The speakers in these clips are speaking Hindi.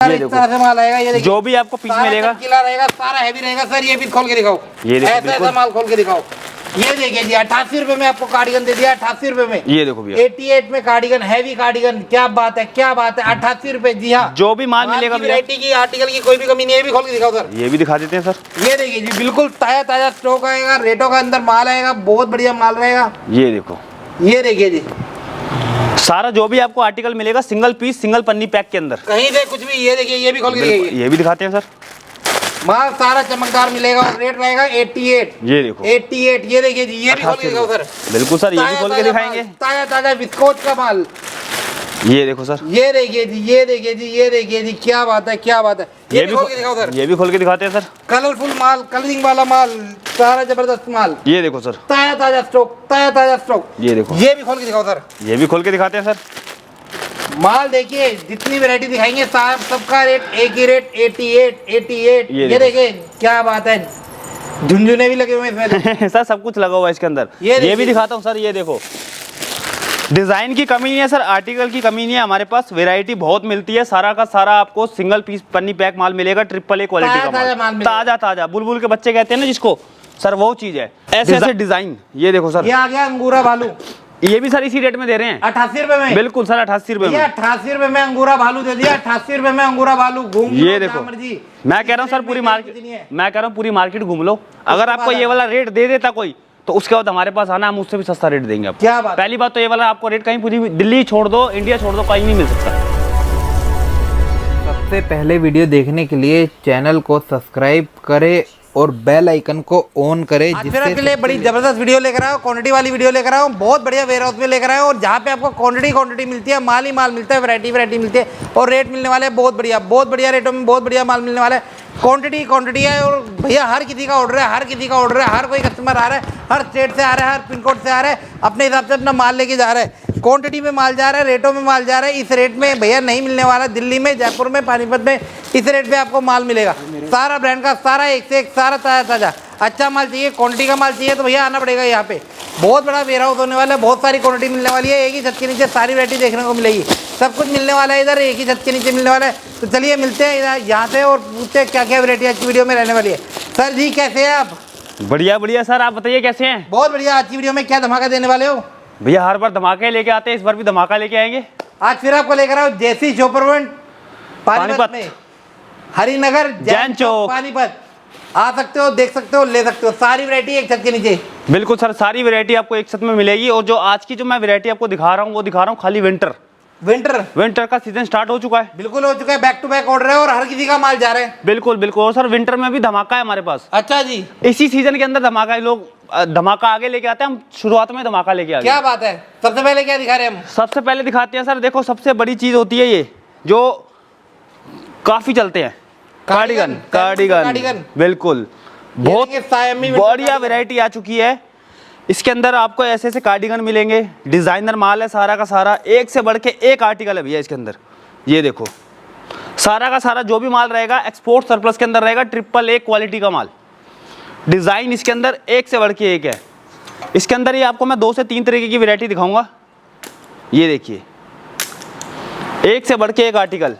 ये देखो से माल आएगा। ये जो भी आपको पीस मिलेगा चमकीला रहेगा, सारा हैवी रहेगा सर। ये भी खोल के दिखाओ, ये देखो ऐसा माल खोल के दिखाओ। ये देखिए जी 88 रुपए में आपको कार्डिगन दे दिया, 88 रुपए में। ये देखो भैया 88 में कार्डिगन, हैवी कार्डिगन। क्या बात है, क्या बात है, 88 रुपए। जी हाँ, जो भी माल मिलेगा वैरायटी की, आर्टिकल की कोई भी कमी नहीं है। ये भी खोल के दिखाओ सर। ये भी दिखा देते हैं सर। ये देखिए जी, बिल्कुल ताजा ताजा स्टॉक आएगा, रेटों का अंदर माल आएगा, बहुत बढ़िया माल रहेगा। ये देखो, ये देखिए जी, सारा जो भी आपको आर्टिकल मिलेगा सिंगल पीस सिंगल पन्नी पैक के अंदर, कहीं से कुछ भी। ये देखिए, ये भी खोल के दिखाइए। ये भी दिखाते हैं सर। माल सारा चमकदार मिलेगा और रेट रहेगा 88। ये देखो 88। ये देखिए जी, ये भी खोल के दिखाओ सर। बिल्कुल सर, ये भी खोल के दिखाएंगे। ताजा ताजा विस्कोच का माल। ये देखो सर, ये देखिए जी, ये देखिए जी, ये देखिए जी, क्या बात है, क्या बात है। ये भी खोल के दिखाओ सर। ये भी खोल के दिखाते हैं सर। कलरफुल माल, कलरिंग वाला माल, सारा जबरदस्त माल। ये देखो सर, ताजा ताजा स्टॉक, ताजा ताजा स्टॉक। ये देखो, ये भी खोल के दिखाओ सर। ये भी खोल के दिखाते हैं सर। माल देखिए, जितनी वैरायटी दिखाएंगे सबका रेट एक ही रेट, 88। ये देखिए, क्या बात है, झुनझुने भी लगे हुए हैं इसमें। सर सब कुछ लगा हुआ है इसके अंदर। ये भी दिखाता हूँ सर। ये देखो, डिजाइन की कमी नहीं है सर, आर्टिकल की कमी नहीं है, हमारे पास वैरायटी बहुत मिलती है। सारा का सारा आपको सिंगल पीस पन्नी पैक माल मिलेगा, AAA क्वालिटी का माल, ताजा ताजा। बुलबुल के बच्चे कहते हैं ना जिसको, सर वो चीज है। ऐसे ऐसे डिजाइन। ये देखो सर, ये आ गया अंगूरा भालू। ये भी सर इसी रेट में दे रहे हैं, 88 रुपए में। बिल्कुल सर 88 रुपए में। 88 रुपए में अंगूरा भालू दे दिया, 88 रुपए में अंगूरा भालू। घूम ये देखो, मैं कह रहा हूँ सर पूरी मार्केट, मैं कह रहा हूँ पूरी मार्केट घूम लो, अगर आपको ये वाला रेट दे देता कोई, तो उसके बाद हमारे पास आना, हम उससे भी सस्ता रेट देंगे आपको। क्या बात। पहली बात तो ये वाला आपको रेट कहीं पूरी दिल्ली छोड़ दो, इंडिया छोड़ दो, कहीं नहीं मिल सकता। सबसे पहले वीडियो देखने के लिए चैनल को सब्सक्राइब करें और बेल आइकन को ऑन करें। फिर आपके लिए बड़ी जबरदस्त वीडियो लेकर आया हूं, क्वांटिटी वाली वीडियो लेकर आया हूं, बहुत बढ़िया वेयर हाउस में लेकर आया हूं, और जहां पे आपको क्वांटिटी मिलती है, माल ही माल मिलता है, वैरायटी मिलती है, और रेट मिलने वाले हैं बहुत बढ़िया रेटों में, बहुत बढ़िया माल मिलने वाला है। क्वांटिटी है, और भैया हर किसी का ऑर्डर है, हर किसी का ऑर्डर है, हर कोई कस्टमर आ रहा है, हर स्टेट से आ रहा है, हर पिन कोड से आ रहा है, अपने हिसाब से अपना माल लेके जा रहा है। क्वांटिटी में माल जा रहा है, रेटों में माल जा रहा है। इस रेट में भैया नहीं मिलने वाला, दिल्ली में, जयपुर में, पानीपत में इस रेट पे आपको माल मिलेगा। सारा ब्रांड का, सारा एक से एक, सारा ताजा ताजा अच्छा माल चाहिए, क्वांटिटी का माल चाहिए, तो भैया आना पड़ेगा यहाँ पे। बहुत बड़ा वेयर हाउस होने वाला है, बहुत सारी क्वांटिटी मिलने वाली है, एक ही छत के नीचे सारी वैरायटी देखने को मिलेगी, सब कुछ मिलने वाला है इधर, एक ही छत के नीचे मिलने वाला है। तो चलिए मिलते हैं यहाँ से और पूछते हैं क्या क्या वैरायटी आज की वीडियो में रहने वाली है। सर जी कैसे हैं आप? बढ़िया बढ़िया सर, आप बताइए कैसे हैं? बहुत बढ़िया। आज की वीडियो में क्या धमाका देने वाले हो? भैया हर बार धमाके लेके आते हैं, इस बार भी धमाका लेके आएंगे। आज फिर आपको लेकर आओ जैसी शॉपर पानीपत में, हरिनगर जैन चौक पानीपत। आ सकते हो, देख सकते हो, ले सकते हो, सारी वैरायटी एक छत के नीचे। बिल्कुल सर, सारी वैरायटी आपको एक छत में मिलेगी। और जो आज की जो मैं वैरायटी आपको दिखा रहा हूँ, वो दिखा रहा हूँ खाली विंटर का सीजन स्टार्ट हो चुका है। बिल्कुल हो चुका है, बैक टू बैक ऑर्डर है और हर किसी का माल जा रहा है। बिल्कुल बिल्कुल। और सर विंटर में भी धमाका है हमारे पास। अच्छा जी, इसी सीजन के अंदर धमाका है, लोग धमाका आगे लेके आते हैं, हम शुरुआत में धमाका लेके आते हैं। क्या बात है। सबसे पहले क्या दिखा रहे हैं हम? सबसे पहले दिखाते हैं सर, देखो सबसे बड़ी चीज होती है ये जो काफी चलते हैं, कार्डिगन। बिल्कुल, बहुत बढ़िया वैरायटी आ चुकी है। इसके अंदर आपको ऐसे ऐसे कार्डिगन मिलेंगे, डिजाइनर माल है सारा का सारा, एक से बढ़ के एक आर्टिकल है भैया इसके अंदर। ये देखो, सारा का सारा जो भी माल रहेगा एक्सपोर्ट सरप्लस के अंदर रहेगा, AAA क्वालिटी का माल। डिजाइन इसके अंदर एक से बढ़ के एक है। इसके अंदर ये आपको मैं 2 से 3 तरीके की वैरायटी दिखाऊंगा। ये देखिए, एक से बढ़ के एक आर्टिकल।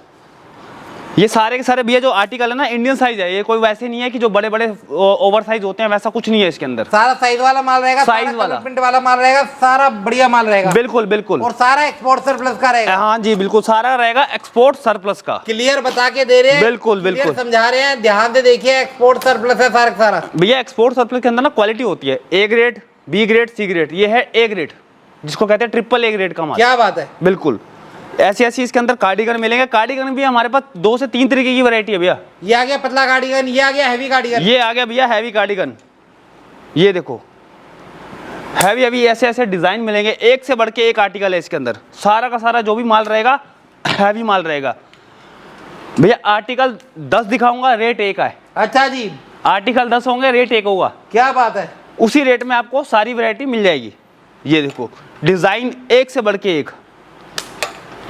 ये सारे के सारे भैया जो आर्टिकल है ना, इंडियन साइज है, ये कोई वैसे नहीं है कि जो बड़े बड़े ओवर साइज होते हैं, वैसा कुछ नहीं है इसके अंदर। सारा साइज वाला माल रहेगा, साइज वाला प्रिंट वाला माल रहेगा, सारा बढ़िया माल रहेगा। बिल्कुल बिल्कुल। और सारा एक्सपोर्ट सरप्लस का रहेगा। हाँ जी बिल्कुल, सारा रहेगा एक्सपोर्ट सरप्लस का। क्लियर बता के दे रहे हैं, बिल्कुल बिल्कुल समझा रहे हैं, ध्यान से देखिए। एक्सपोर्ट सरप्लस है सारा सारा भैया। एक्सपोर्ट सरप्लस के अंदर ना क्वालिटी होती है, A grade, B grade, C grade. ये है A ग्रेड, जिसको कहते हैं AAA ग्रेड का माल। क्या बात है। बिल्कुल। ऐसी इसके अंदर कार्डिगन मिलेंगे। कार्डिगन भी हमारे पास 2 से 3 तरीके की वैरायटी है भैया। ये आ गया पतला कार्डिगन, ये आ गया हैवी कार्डिगन, ये आ गया भैया हैवी कार्डिगन। ये देखो, हैवी ऐसे ऐसे डिजाइन मिलेंगे, एक से बढ़ के एक आर्टिकल है इसके अंदर। सारा का सारा जो भी माल रहेगा हैवी माल रहेगा भैया। आर्टिकल 10 दिखाऊंगा, रेट एक है। अच्छा जी, आर्टिकल 10 होंगे, रेट एक होगा। क्या बात है। उसी रेट में आपको सारी वैरायटी मिल जाएगी। ये देखो, डिजाइन एक से बढ़ के एक।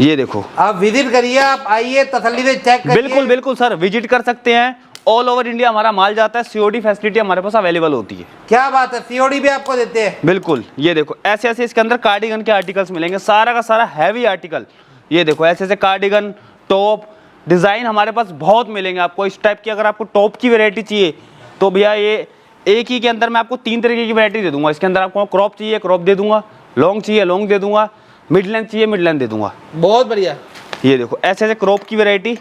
ये देखो, आप विजिट करिए, आप आइए, तसल्ली से चेक करिए। बिल्कुल बिल्कुल सर, विजिट कर सकते हैं। ऑल ओवर इंडिया हमारा माल जाता है, COD फैसिलिटी हमारे पास अवेलेबल होती है। क्या बात है, COD भी आपको देते हैं। बिल्कुल। ये देखो, ऐसे ऐसे इसके अंदर कार्डिगन के आर्टिकल्स मिलेंगे, सारा का सारा हैवी आर्टिकल। ये देखो, ऐसे ऐसे कार्डिगन, टॉप, डिज़ाइन हमारे पास बहुत मिलेंगे आपको इस टाइप की। अगर आपको टॉप की वैरायटी चाहिए तो भैया ये एक ही के अंदर मैं आपको 3 तरीके की वैरायटी दे दूंगा। इसके अंदर आपको क्रॉप चाहिए क्रॉप दे दूंगा, लॉन्ग चाहिए लॉन्ग दे दूंगा, मिड लेंथ चाहिए मिड लेंथ दे दूंगा। बहुत बढ़िया। ये देखो ऐसे ऐसे क्रॉप की वैरायटी।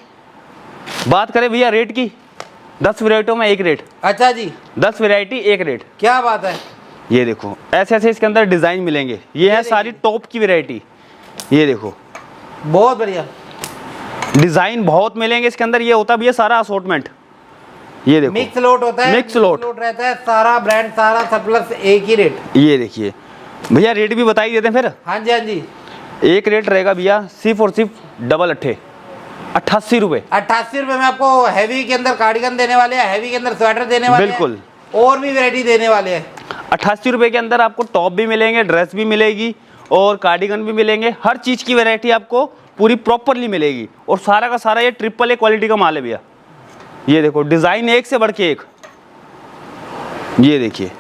बात करें भैया रेट की, 10 वैरायटियों में एक रेट। अच्छा जी, 10 वैरायटी एक रेट। क्या बात है। ये देखो ऐसे ऐसे इसके अंदर डिज़ाइन मिलेंगे। ये है सारी टॉप की वैरायटी। ये देखो बहुत बढ़िया, डिज़ाइन बहुत मिलेंगे इसके अंदर। ये होता है भैया सारा असॉर्टमेंट। ये देखो मिक्स लोट होता है, मिक्स लोट रहता है, सारा ब्रांड सारा सरप्लस एक ही रेट। ये देखिए भैया रेट भी बता ही देते हैं फिर। हाँ जी हाँ जी, एक रेट रहेगा भैया सिर्फ और सिर्फ डबल 88 रुपये। 88 रुपए में आपको हैवी के अंदर कार्डिगन देने वाले हैं, हैवी के अंदर स्वेटर देने वाले हैं, बिल्कुल। और भी वैरायटी देने वाले हैं। 88 रुपये के अंदर आपको टॉप भी मिलेंगे, ड्रेस भी मिलेगी और कार्डिगन भी मिलेंगे। हर चीज़ की वैरायटी आपको पूरी प्रॉपरली मिलेगी और सारा का सारा ये ट्रिपल ए क्वालिटी का माल है भैया। ये देखो डिज़ाइन एक से बढ़ के एक। ये देखिए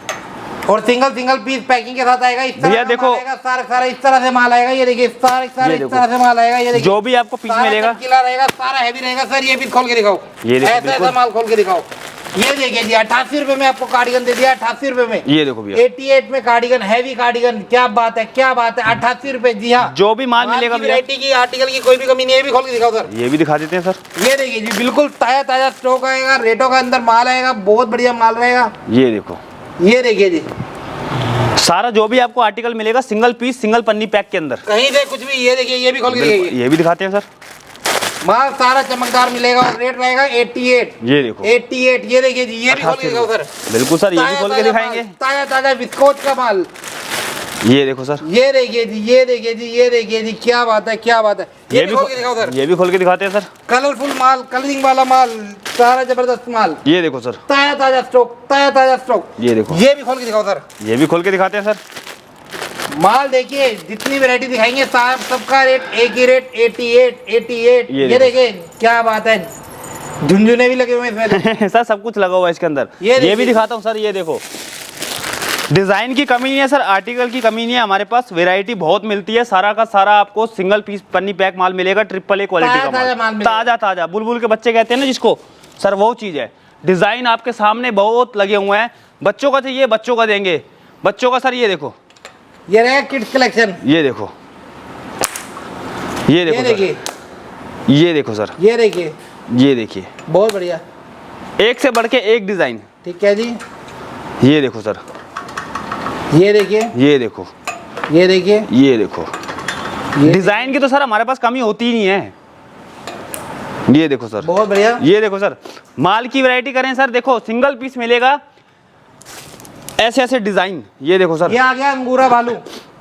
और सिंगल सिंगल पीस पैकिंग के साथ आएगा। इस तरह भैया का देखो, माल आएगा, सारा सारा इस तरह से माल आएगा। ये देखिए सारा ये इस देखो, तरह से माल आएगा। ये देखिए जो भी आपको पीस सारा मिलेगा चमकीला रहेगा, सारा हैवी रहेगा। सर ये भी खोल के दिखाओ, ये देखो, ऐसा ऐसा माल खोल के दिखाओ। ये देखिए जी 88 रुपए में आपको कार्डिगन दे दिया, 88 रुपए में। ये देखो भैया 88 में कार्डिगन, हैवी कार्डिगन। क्या बात है, क्या बात है। 88 रुपए, जी हाँ। जो भी माल मिलेगा भैया। वैरायटी की आर्टिकल की कोई भी कमी नहीं है। ये भी खोल के दिखाओ सर। ये भी दिखा देते हैं सर। ये देखिए जी बिल्कुल ताजा ताजा स्टॉक आएगा, रेटों का अंदर माल आएगा, बहुत बढ़िया माल रहेगा। ये देखो ये देखिए जी सारा जो भी आपको आर्टिकल मिलेगा सिंगल पीस सिंगल पन्नी पैक के अंदर। कहीं से कुछ भी। ये देखिए ये भी खोल के बिल्कुल, देखिए, ये भी दिखाते हैं सर। माल सारा चमकदार मिलेगा और रेट रहेगा 88। ये देखो 88। ये देखिए जी ये भी खोल के दिखाओ सर। बिल्कुल सर, ये भी खोल के दिखाएंगे। ताजा ताजा विस्कोच का माल। ये देखो सर, ये देखिए जी, ये देखिए जी, ये देखिए जी, क्या बात है, क्या बात है। ये भी खोल के दिखाओ सर। ये भी खोल के दिखाते हैं सर। कलरफुल माल, कलरिंग वाला माल, सारा जबरदस्त माल, ये देखो सर, ताजा ताजा स्टॉक, ताजा ताजा स्टॉक। ये देखो, ये भी खोल के दिखाओ सर। ये भी खोल के दिखाते हैं सर। माल देखिए जितनी वैरायटी दिखाएंगे साहब सबका रेट एक ही रेट 88। ये देखिए क्या बात है, झुनझुने भी लगे हुए हैं इसमें। सर सब कुछ लगा हुआ है इसके अंदर। ये भी दिखाता हूँ सर। ये देखो डिज़ाइन की कमी नहीं है सर, आर्टिकल की कमी नहीं है। हमारे पास वैरायटी बहुत मिलती है। सारा का सारा आपको सिंगल पीस पन्नी पैक माल मिलेगा, ट्रिपल ए क्वालिटी का माल, ताज़ा ताज़ा। बुलबुल के बच्चे कहते हैं ना जिसको, सर वो चीज़ है। डिज़ाइन आपके सामने बहुत लगे हुए हैं। बच्चों का चाहिए बच्चों का देंगे। बच्चों का सर ये देखो, ये रहेगा किड्स कलेक्शन। ये देखो, ये देखो देखिए, ये देखो सर, ये देखिए, ये देखिए बहुत बढ़िया, एक से बढ़ के एक डिज़ाइन। ठीक है जी। ये देखो सर, ये देखिए, ये देखो, ये देखिए, ये देखो। डिज़ाइन की तो सर हमारे पास कमी होती ही नहीं है। ये देखो सर, बहुत बढ़िया। ये देखो सर, माल की वैरायटी करें सर, देखो सिंगल पीस मिलेगा, ऐसे ऐसे डिज़ाइन। ये देखो सर, ये आ गया अंगूरा भालू।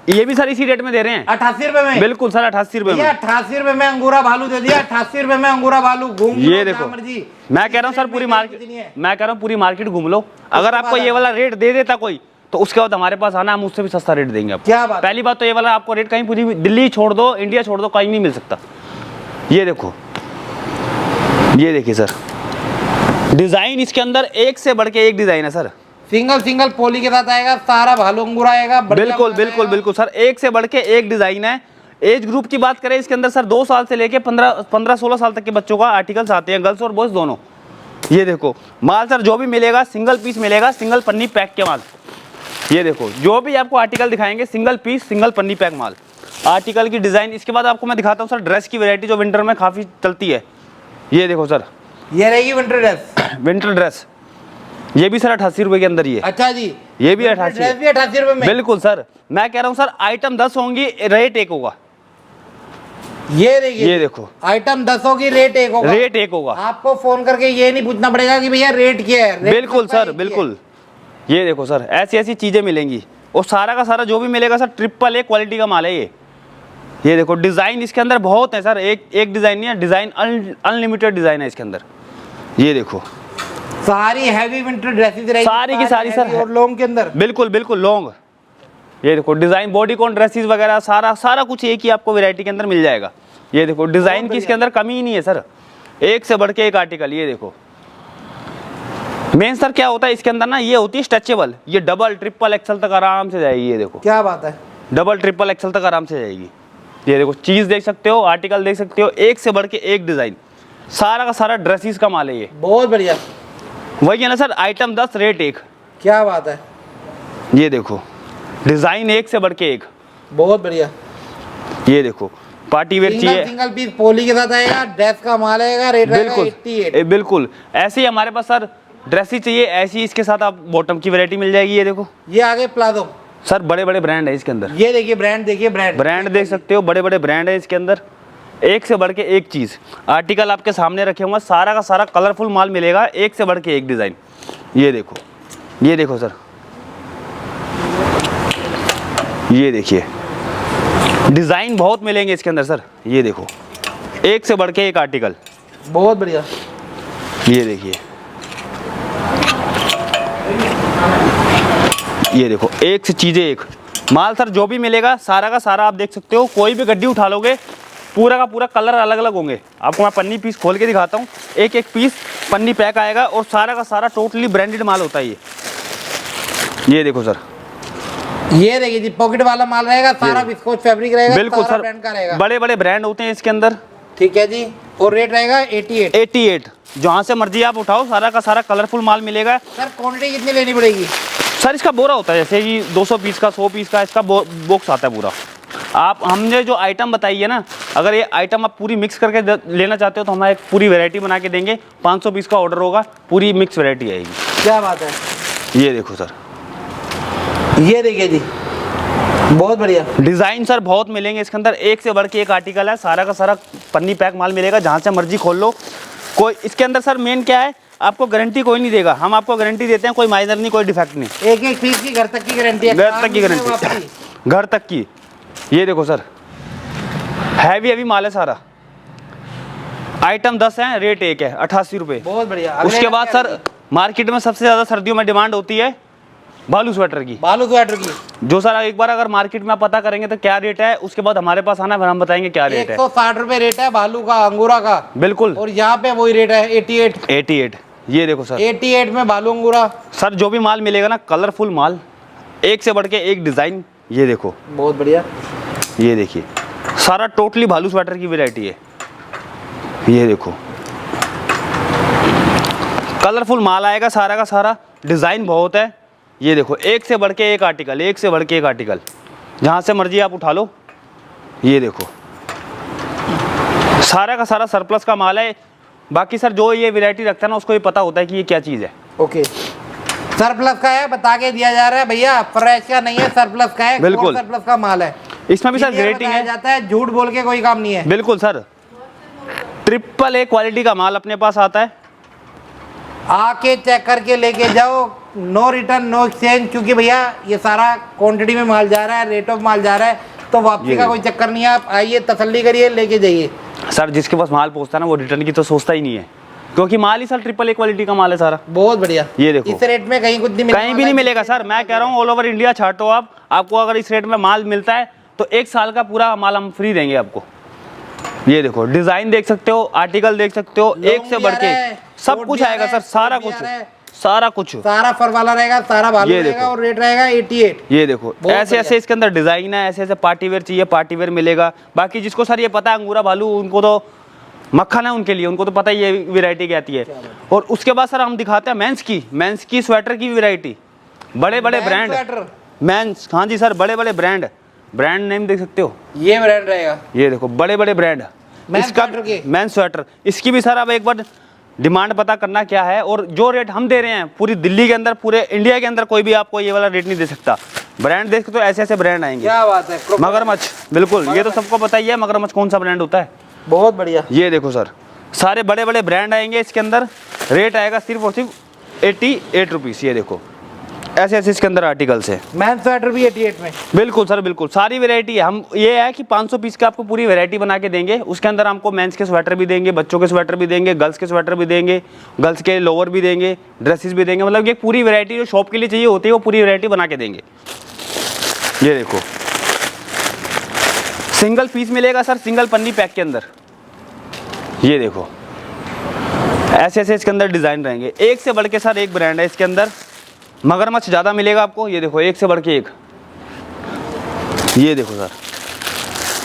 ये भी सर इसी रेट में दे रहे हैं, 88 रुपए में। बिल्कुल सर 88 रुपए में। 88 रुपए में अंगूरा भालू दे दिया, 88 रुपए में अंगूरा भालू। घूम ये लो देखो, जहाँ मर्जी। मैं कह रहा हूँ सर पूरी मार्केट, मैं कह रहा हूँ पूरी मार्केट घूम लो। अगर आपको ये वाला रेट दे देता कोई तो उसके बाद हमारे पास आना, हम उससे भी सस्ता रेट देंगे आपको। क्या बात। पहली बात तो ये वाला आपको रेट कहीं पूरी दिल्ली छोड़ दो, इंडिया छोड़ दो, कहीं नहीं मिल सकता। ये देखो, ये देखिए सर, डिज़ाइन इसके अंदर एक से बढ़ के एक डिज़ाइन है सर। सिंगल सिंगल पोली के साथ आएगा, सारा भालू अंगूरा आएगा। बिल्कुल बिल्कुल बिल्कुल सर, एक से बढ़ के एक डिज़ाइन है। एज ग्रुप की बात करें इसके अंदर सर 2 साल से लेके 15-16 साल तक के बच्चों का आर्टिकल्स आते हैं, गर्ल्स और बॉयज दोनों। ये देखो माल सर जो भी मिलेगा सिंगल पीस मिलेगा, सिंगल पन्नी पैक के माल। ये देखो जो भी आपको आर्टिकल दिखाएंगे सिंगल पीस सिंगल पन्नी पैक माल, आर्टिकल की डिज़ाइन। इसके बाद आपको मैं दिखाता हूँ सर ड्रेस की वैरायटी जो विंटर में काफ़ी चलती है। ये देखो सर, ये रहेगी विंटर ड्रेस। विंटर ड्रेस, ये भी सर 88 रुपए के अंदर ही है। अच्छा जी, ये भी 88 ड्रेस भी 88 रुपए में। बिल्कुल सर, मैं कह रहा हूँ सर आइटम 10 होंगी, रेट एक होगा। ये देखिए, ये देखो आइटम 10 होगी, रेट एक होगा। रेट एक होगा। आपको फोन करके ये नहीं पूछना पड़ेगा कि भैया रेट क्या है। बिल्कुल सर, बिल्कुल। ये देखो सर ऐसी ऐसी चीजें मिलेंगी और सारा का सारा जो भी मिलेगा सर ट्रिपल ए क्वालिटी का माल है ये देखो डिज़ाइन इसके अंदर बहुत है सर, एक डिज़ाइन नहीं है, डिज़ाइन अनलिमिटेड डिज़ाइन है इसके अंदर। ये देखो सारी हैवी विंटर ड्रेसेस रहेगी, सारी की सारी सर, और लॉन्ग के अंदर। बिल्कुल बिल्कुल लॉन्ग। ये देखो डिज़ाइन बॉडीकॉन ड्रेसेस वगैरह सारा कुछ एक ही आपको वैरायटी के अंदर मिल जाएगा। ये देखो डिज़ाइन की इसके अंदर कमी ही नहीं है सर, एक से बढ़ के एक आर्टिकल। ये देखो मेन सर क्या होता है इसके अंदर ना, ये होती है स्ट्रेचेबल, ये डबल ट्रिपल एक्सल तक आराम से जाएगी। ये देखो क्या बात है, डबल ट्रिपल एक्सल तक आराम से जाएगी। ये देखो चीज़ देख सकते हो, आर्टिकल देख सकते हो, एक से बढ़ के एक डिज़ाइन। सारा का सारा ड्रेसेस का माल है ये। बहुत बढ़िया। वही है ना सर, आइटम 10 रेट 1। क्या बात है। ये देखो डिजाइन एक से बढ़ के एक। बहुत बढ़िया। ये देखो पार्टी वेयर चाहिए, सिंगल पीस पोली के साथ आएगा, ड्रेस का माल आएगा, रेट रहेगा 88। बिल्कुल ऐसे ही हमारे पास सर ड्रेस ही चाहिए ऐसी, इसके साथ आप बॉटम की वैरायटी मिल जाएगी। ये देखो ये आगे प्लाजो। सर बड़े बड़े ब्रांड है इसके अंदर। ये देखिए ब्रांड, देखिए ब्रांड देख सकते हो, बड़े बड़े ब्रांड है इसके अंदर। एक से बढ़ के एक चीज, आर्टिकल आपके सामने रखे होंगे, सारा का सारा कलरफुल माल मिलेगा, एक से बढ़ के एक डिजाइन। ये देखो सर, ये देखिए डिजाइन बहुत मिलेंगे इसके अंदर सर। ये देखो एक से बढ़ के एक आर्टिकल। बहुत बढ़िया। ये देखिए, ये देखो एक से चीजें एक माल सर, जो भी मिलेगा सारा का सारा आप देख सकते हो। कोई भी गड्डी उठा लोगे पूरा का पूरा कलर अलग अलग होंगे। आपको मैं पन्नी पीस खोल के दिखाता हूँ, एक एक पीस पन्नी पैक आएगा और सारा का सारा टोटली ब्रांडेड माल होता है ये देखो सर, ये देखिए जी पॉकेट वाला माल रहेगा, सारा विस्कोस फैब्रिक रहेगा, बिल्कुल सारा सर, ब्रांड का रहेगा। बड़े बड़े ब्रांड होते हैं इसके अंदर। ठीक है जी, और रेट रहेगा 88। जहाँ से मर्जी आप उठाओ, सारा का सारा कलरफुल माल मिलेगा। सर क्वांटिटी कितनी लेनी पड़ेगी? सर इसका बोरा होता है, जैसे कि 200 पीस का, 100 पीस का इसका बॉक्स आता है पूरा। आप हमने जो आइटम बताई है ना, अगर ये आइटम आप पूरी मिक्स करके लेना चाहते हो तो हम एक पूरी वैरायटी बना के देंगे। 500 पीस का ऑर्डर होगा, पूरी मिक्स वैरायटी आएगी। क्या बात है। ये देखो सर, ये देखिए जी बहुत बढ़िया डिजाइन सर बहुत मिलेंगे इसके अंदर, एक से बढ़ के एक आर्टिकल है, सारा का सारा पन्नी पैक माल मिलेगा, जहाँ से मर्जी खोल लो। कोई इसके अंदर सर मेन क्या है, आपको गारंटी कोई नहीं देगा, हम आपको गारंटी देते हैं, कोई माइनर नहीं, कोई डिफेक्ट नहीं। एक एक पीस की घर तक की गारंटी है। घर तक की गारंटी, घर तक की। ये देखो सर हैवी माल है सारा, आइटम 10 है, रेट 1 है, 88 रुपए। बहुत बढ़िया। उसके बाद सर मार्केट में सबसे ज्यादा सर्दियों में डिमांड होती है भालू स्वेटर की। भालू स्वेटर की जो सर एक बार अगर मार्केट में आप पता करेंगे तो क्या रेट है, उसके बाद हमारे पास आना, फिर हम बताएंगे क्या रेट है। 160 रुपए रेट है भालू का, अंगूरा का। बिल्कुल। और यहाँ पे वही रेट है 88। ये देखो सर 88 में भालू अंगूरा। सर जो भी माल मिलेगा ना, कलरफुल माल, एक से बढ़ के एक डिजाइन। ये देखो बहुत बढ़िया। ये देखिए सारा टोटली भालू स्वेटर की वैरायटी है। ये देखो कलरफुल माल आएगा, सारा का सारा डिजाइन बहुत है। ये देखो एक से बढ़ के एक आर्टिकल, एक से बढ़ के एक आर्टिकल, जहाँ से मर्जी आप उठा लो। ये देखो सारा का सारा सरप्लस का माल है। बाकी सर जो ये वैरायटी रखता है ना, उसको ये पता होता है कि ये क्या चीज़ है। ओके, सरप्लस का है, बता के दिया जा रहा है भैया, फ्रेश का नहीं है, सरप्लस का है। बिल्कुल सरप्लस का माल है। इसमें भी सर ग्रेडिंग है, जाता है, झूठ बोल के कोई काम नहीं है। बिल्कुल सर, AAA क्वालिटी का माल अपने पास आता है। आके चेक करके लेके जाओ, नो रिटर्न नो एक्सचेंज, क्योंकि भैया ये सारा क्वांटिटी में माल जा रहा है, रेट ऑफ माल जा रहा है, तो वापसी का कोई चक्कर नहीं है। आप आइए, तसल्ली करिए, लेके जाइए। सर जिसके पास माल पहुंचता है ना, वो रिटर्न की तो सोचता ही नहीं है, क्योंकि माल ही सर AAA क्वालिटी का माल है सारा। बहुत बढ़िया। ये देखो इस रेट में कहीं कुछ नहीं मिलेगा, कहीं भी नहीं मिलेगा सर। मैं कह रहा हूँ ऑल ओवर इंडिया छाटो आप, आपको अगर इस रेट में माल मिलता है तो 1 साल का पूरा माल हम फ्री देंगे आपको। ये देखो डिजाइन देख सकते हो, आर्टिकल देख सकते हो, एक से बढ़ के सब कुछ आएगा सर, सारा कुछ सारा फर वाला रहेगा, सारा भालू रहेगा, और रेट रहेगा 88। ये देखो ऐसे ऐसे इसके अंदर डिजाइन है, ऐसे ऐसे पार्टी वेयर चाहिए पार्टी वेयर मिलेगा। बाकी जिसको सर ये पता है अंगूरा भालू, उनको तो मक्खन है उनके लिए, उनको तो पता ही ये वैरायटी क्या आती है। और उसके बाद सर हम दिखाते हैं मेंस की स्वेटर की वैरायटी, बड़े बड़े ब्रांड मेंस। हाँ जी सर, बड़े बड़े ब्रांड नेम देख सकते हो, ये ब्रांड रहेगा। ये देखो बड़े बड़े ब्रांड इसका मेंस स्वेटर। इसकी भी सर अब एक बार डिमांड पता करना क्या है, और जो रेट हम दे रहे हैं पूरी दिल्ली के अंदर, पूरे इंडिया के अंदर कोई भी आपको ये वाला रेट नहीं दे सकता। ब्रांड देख तो ऐसे ऐसे ब्रांड आएंगे। क्या बात है। मगरमच्छ, बिल्कुल ये तो सबको पता ही है मगरमच्छ कौन सा ब्रांड होता है। बहुत बढ़िया। ये देखो सर सारे बड़े बड़े ब्रांड आएंगे इसके अंदर, रेट आएगा सिर्फ और सिर्फ 88 रुपीज़। ये देखो ऐसे ऐसे इसके अंदर आर्टिकल्स है। मेंस स्वेटर भी 88 में। बिल्कुल सर, बिल्कुल सारी वैरायटी है। हम ये है कि 500 पीस का आपको पूरी वैरायटी बना के देंगे। उसके अंदर हमको मेंस के स्वेटर भी देंगे, बच्चों के स्वेटर भी देंगे, गर्ल्स के स्वेटर भी देंगे, गर्ल्स के लोअर भी देंगे, ड्रेसेस भी देंगे। मतलब ये पूरी वैरायटी जो शॉप के लिए चाहिए होती है, वो पूरी वैरायटी बना के देंगे। ये देखो सिंगल पीस मिलेगा सर, सिंगल पन्नी पैक के अंदर। ये देखो ऐसे ऐसे इसके अंदर डिजाइन रहेंगे, एक से बढ़ के सर एक ब्रांड है इसके अंदर। मगरमच्छ ज़्यादा मिलेगा आपको। ये देखो एक से बढ़ के एक। ये देखो सर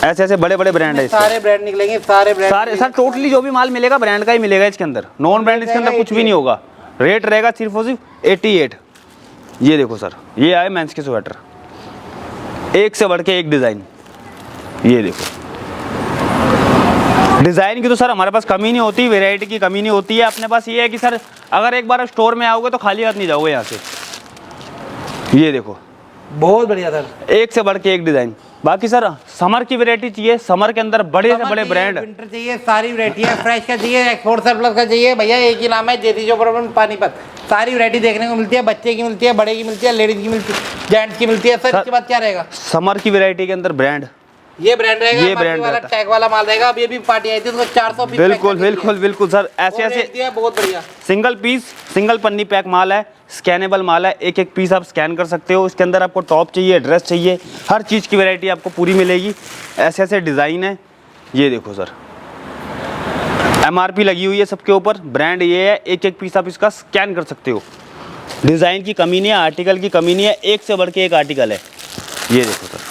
ऐसे ऐसे बड़े बड़े ब्रांड है इसके। सारे ब्रांड निकलेंगे, सारे ब्रांड सारे सर टोटली जो भी माल मिलेगा ब्रांड का ही मिलेगा इसके अंदर, नॉन ब्रांड इसके अंदर कुछ भी नहीं होगा। रेट रहेगा सिर्फ और सिर्फ 88। ये देखो सर, ये आए मेंस के स्वेटर, एक से बढ़ के एक डिज़ाइन। ये देखो डिज़ाइन की तो सर हमारे पास कमी नहीं होती, वैरायटी की कमी नहीं होती है अपने पास। ये है कि सर अगर एक बार स्टोर में आओगे तो खाली हाथ नहीं जाओगे यहाँ से। ये देखो बहुत बढ़िया सर, एक से बढ़ के एक डिज़ाइन। बाकी सर समर की वैरायटी चाहिए, समर के अंदर बड़े से बड़े ब्रांड, विंटर चाहिए, सारी वैरायटी है। फ्रेश का चाहिए, एक्सपोर्ट सरप्लस का चाहिए, भैया एक ही नाम है जेती चोपड़ा पानीपत। सारी वैरायटी देखने को मिलती है, बच्चे की मिलती है, बड़े की मिलती है, लेडीज की मिलती है, जेंट्स की मिलती है। सर इसके बाद क्या रहेगा? समर की वैरायटी के अंदर ब्रांड, ये ब्रांड रहेगा, ये ब्रांड वाला रहता है। टैग वाला माल रहेगा। अब ये भी पार्टी आई थी उसको 400 पीस बिल्कुल बिल्कुल बिल्कुल सर, ऐसे ऐसे बहुत बढ़िया सिंगल पीस, सिंगल पन्नी पैक माल है, स्कैनेबल माल है। एक एक पीस आप स्कैन कर सकते हो। इसके अंदर आपको टॉप चाहिए, ड्रेस चाहिए, हर चीज़ की वैरायटी आपको पूरी मिलेगी। ऐसे ऐसे डिज़ाइन है। ये देखो सर, MRP लगी हुई है सबके ऊपर, ब्रांड ये है। एक एक पीस आप इसका स्कैन कर सकते हो। डिज़ाइन की कमी नहीं है, आर्टिकल की कमी नहीं है, एक से बढ़ के एक आर्टिकल है। ये देखो सर,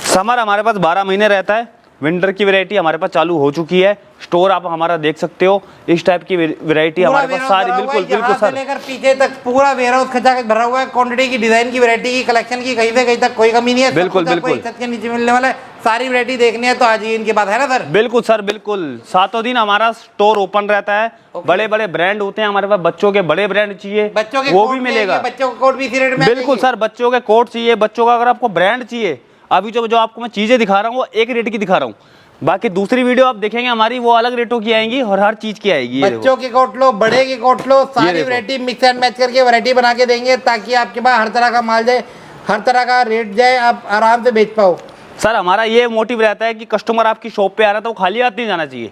समर हमारे पास 12 महीने रहता है। विंटर की वैरायटी हमारे पास चालू हो चुकी है। स्टोर आप हमारा देख सकते हो, इस टाइप की वैरायटी हमारे पास सारी। बिल्कुल बिल्कुल सर, लेकर पीछे तक पूरा वेयरहाउस खचा के भरा हुआ है। क्वांटिटी की, डिजाइन की, वैरायटी की, कलेक्शन की, कहीं से कहीं तक कोई कमी नहीं है। बिल्कुल बिल्कुल, छत के नीचे मिलने वाला है। सारी वैरायटी देखनी है तो आज ही इनके पास है ना सर? बिल्कुल सर बिल्कुल। 7 दिन हमारा स्टोर ओपन रहता है। बड़े बड़े ब्रांड होते हैं हमारे पास, बच्चों के बड़े ब्रांड चाहिए बच्चों के वो कोट भी मिलेगा। बच्चों का कोट भी इसी रेट में बिल्कुल सर, बच्चों के कोट चाहिए, बच्चों का अगर आपको ब्रांड चाहिए। अभी जो आपको मैं चीजें दिखा रहा हूँ वो एक रेट की दिखा रहा हूँ, बाकी दूसरी वीडियो आप देखेंगे हमारी वो अलग रेटों की आएंगी और हर चीज की आएगी। बच्चों के कोट लो, बड़े के कोट लो, सारी वैरायटी मिक्स एंड मैच करके वैरायटी बना के देंगे ताकि आपके पास हर तरह का माल जाए, हर तरह का रेट जाए, आप आराम से बेच पाओ। सर हमारा ये मोटिव रहता है कि कस्टमर आपकी शॉप पे आ रहा है तो वो खाली हाथ नहीं जाना चाहिए।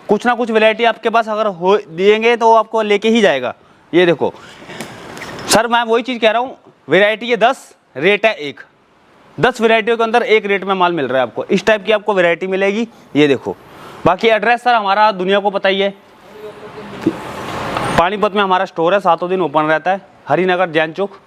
कुछ ना कुछ वैरायटी आपके पास अगर हो देंगे तो वो आपको लेके ही जाएगा। ये देखो सर, मैं वही चीज़ कह रहा हूँ, वैरायटी ये 10, रेट है 1। 10 वैरायटियों के अंदर एक रेट में माल मिल रहा है आपको। इस टाइप की आपको वैरायटी मिलेगी। ये देखो, बाकी एड्रेस सर हमारा दुनिया को पता ही है, पानीपत में हमारा स्टोर है, 7 दिन ओपन रहता है, हरिनगर जैन चौक।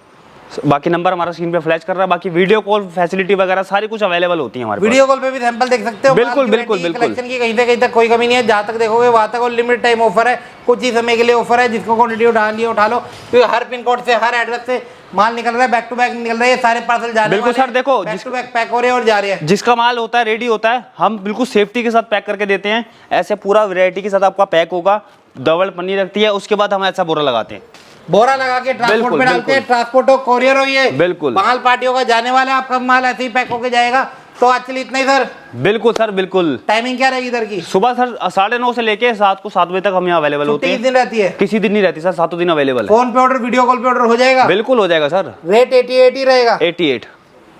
बाकी नंबर हमारा स्क्रीन पे फ्लैश कर रहा है। बाकी वीडियो कॉल फैसिलिटी वगैरह सारी कुछ अवेलेबल होती है हमारे पास। वीडियो कॉल पे भी सैंपल देख सकते हो। बिल्कुल बिल्कुल बिल्कुल, कलेक्शन की कहीं से कहीं तक कोई कमी नहीं है। जहाँ तक देखोगे वहाँ तक, और लिमिटेड टाइम ऑफर है, कुछ ही समय के लिए ऑफर है। जिसको क्वांटिटी उठा लियो उठा लो, क्योंकि हर पिन कोड से, हर एड्रेस से माल निकल रहा है, बैक टू बैक निकल रहा है। सारे पार्सल जा रहे हैं। बिल्कुल सर, देखो बैक टू बैक पैक हो रहे हैं और जा रहे हैं। जिसका माल होता है रेडी होता है, हम बिल्कुल सेफ्टी के साथ पैक करके देते हैं। ऐसे पूरा वैरायटी के साथ आपका पैक होगा, डबल पन्नी रखती है, उसके बाद हम ऐसा बोरा लगाते हैं। बोरा लगा के ट्रांसपोर्ट पे डालते हैं। ट्रांसपोर्ट हो, कोरियर हो, ये बिल्कुल माल पार्टियों का जाने वाला है, आपका माल ऐसे ही पैक होके जाएगा। तो एक्चुअली इतना ही सर। बिल्कुल सर बिल्कुल। टाइमिंग क्या रहेगी इधर की? सुबह सर 9:30 से लेके 7 बजे तक हम यहाँ अवेलेबल होते हैं। किस दिन रहती है? किसी दिन नहीं रहती सर, 7 दिन अवेलेबल है। फोन पे ऑर्डर, वीडियो कॉल पे ऑर्डर हो जाएगा? बिल्कुल हो जाएगा सर। रेट 88 ही रहेगा? 88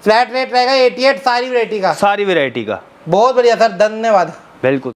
फ्लैट रेट रहेगा 88 सारी वैरायटी का? सारी वैरायटी का। बहुत बढ़िया सर, धन्यवाद। बिल्कुल।